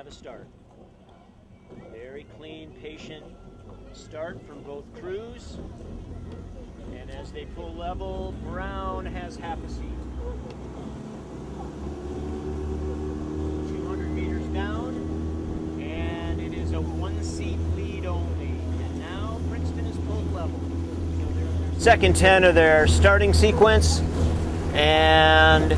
have a start. Very clean, patient start from both crews. And as they pull level, Brown has half a seat. 200 meters down, and it is a one-seat lead only. And now Princeton is pulled level. Second 10 of their starting sequence, and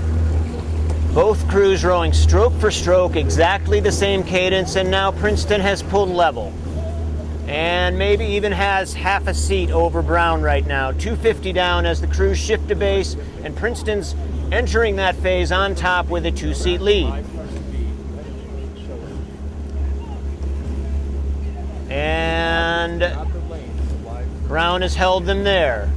both crews rowing stroke for stroke, exactly the same cadence, and now Princeton has pulled level. And maybe even has half a seat over Brown right now. 250 down as the crews shift to base, and Princeton's entering that phase on top with a 2-seat lead. And Brown has held them there.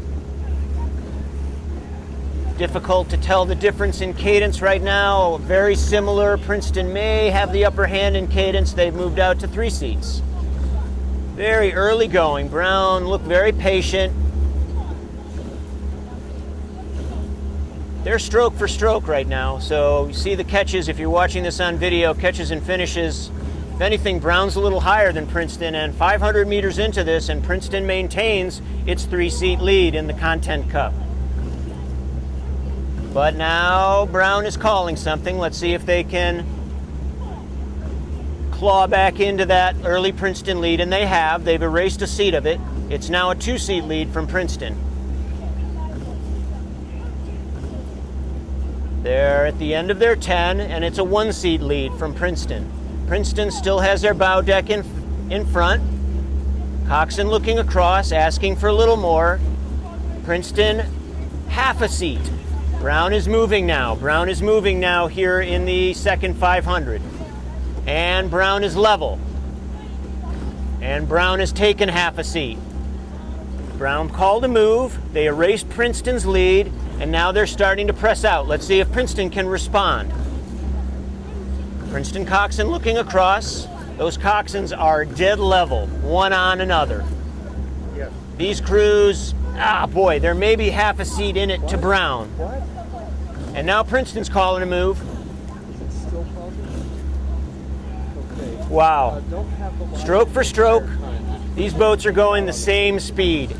Difficult to tell the difference in cadence right now. Very similar. Princeton may have the upper hand in cadence. They've moved out to 3 seats. Very early going. Brown looked very patient. They're stroke for stroke right now. So you see the catches, if you're watching this on video, catches and finishes. If anything, Brown's a little higher than Princeton, and 500 meters into this, and Princeton maintains its 3-seat lead in the Content Cup. But now Brown is calling something. Let's see if they can claw back into that early Princeton lead, and they have. They've erased a seat of it. It's now a 2-seat lead from Princeton. They're at the end of their 10, and it's a 1-seat lead from Princeton. Princeton still has their bow deck in front. Coxon looking across, asking for a little more. Princeton, half a seat. Brown is moving now. Brown is moving now here in the second 500. And Brown is level. And Brown has taken half a seat. Brown called a move. They erased Princeton's lead, and now they're starting to press out. Let's see if Princeton can respond. Princeton Coxon looking across. Those Coxons are dead level, one on another. Yes. These crews, boy, there may be half a seat in it to Brown. What? And now Princeton's calling a move. Is it still causing? Okay. Wow. Don't have the line Stroke for stroke, these boats are going the same speed.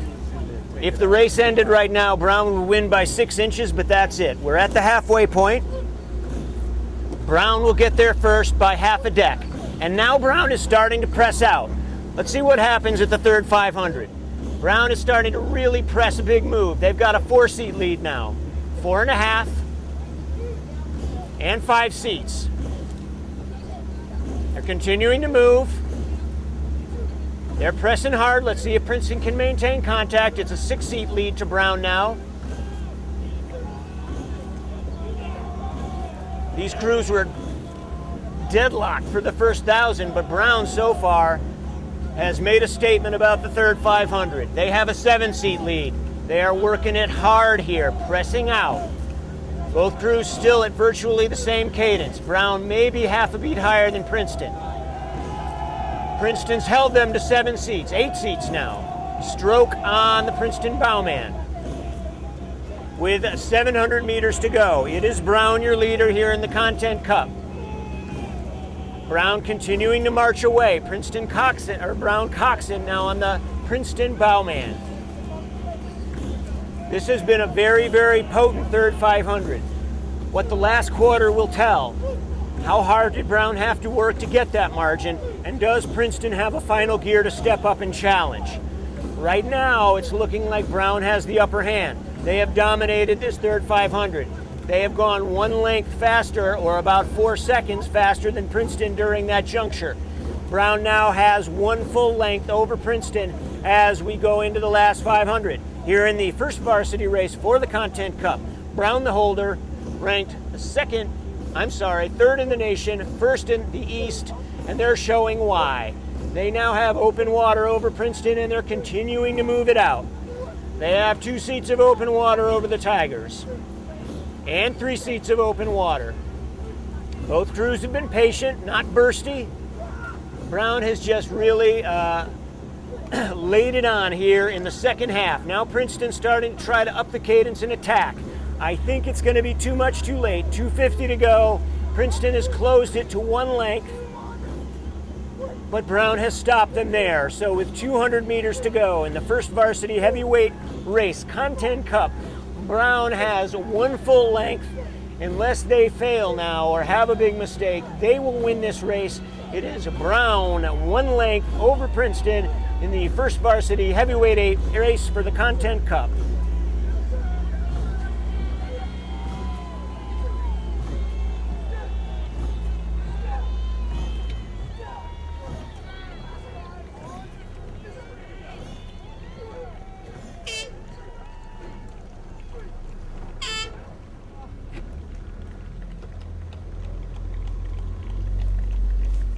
If the race ended right now, Brown would win by 6 inches, but that's it. We're at the halfway point. Brown will get there first by half a deck. And now Brown is starting to press out. Let's see what happens at the third 500. Brown is starting to really press a big move. They've got a 4-seat lead now. 4.5 and 5 seats. They're continuing to move. They're pressing hard. Let's see if Princeton can maintain contact. It's a 6-seat lead to Brown now. These crews were deadlocked for the first 1,000, but Brown so far has made a statement about the third 500. They have a 7-seat lead. They are working it hard here, pressing out. Both crews still at virtually the same cadence. Brown may be half a beat higher than Princeton. Princeton's held them to 7 seats, 8 seats now. Stroke on the Princeton bowman. With 700 meters to go, it is Brown your leader here in the Content Cup. Brown continuing to march away. Brown Coxon now on the Princeton bowman. This has been a very, very potent third 500. What the last quarter will tell. How hard did Brown have to work to get that margin? And does Princeton have a final gear to step up and challenge? Right now, it's looking like Brown has the upper hand. They have dominated this third 500. They have gone 1 length faster, or about 4 seconds faster than Princeton during that juncture. Brown now has 1 full length over Princeton as we go into the last 500. Here in the first varsity race for the Content Cup, Brown the holder, ranked third in the nation, first in the East, and they're showing why. They now have open water over Princeton, and they're continuing to move it out. They have 2 seats of open water over the Tigers and 3 seats of open water. Both crews have been patient, not bursty. Brown has just really laid it on here in the second half. Now Princeton starting to try to up the cadence and attack. I think it's going to be too much too late. 250 to go. Princeton has closed it to 1 length. but Brown has stopped them there. So with 200 meters to go in the first varsity heavyweight race, Content Cup, Brown has 1 full length. Unless they fail now or have a big mistake, they will win this race. It is Brown 1 length over Princeton in the first varsity heavyweight race for the Content Cup.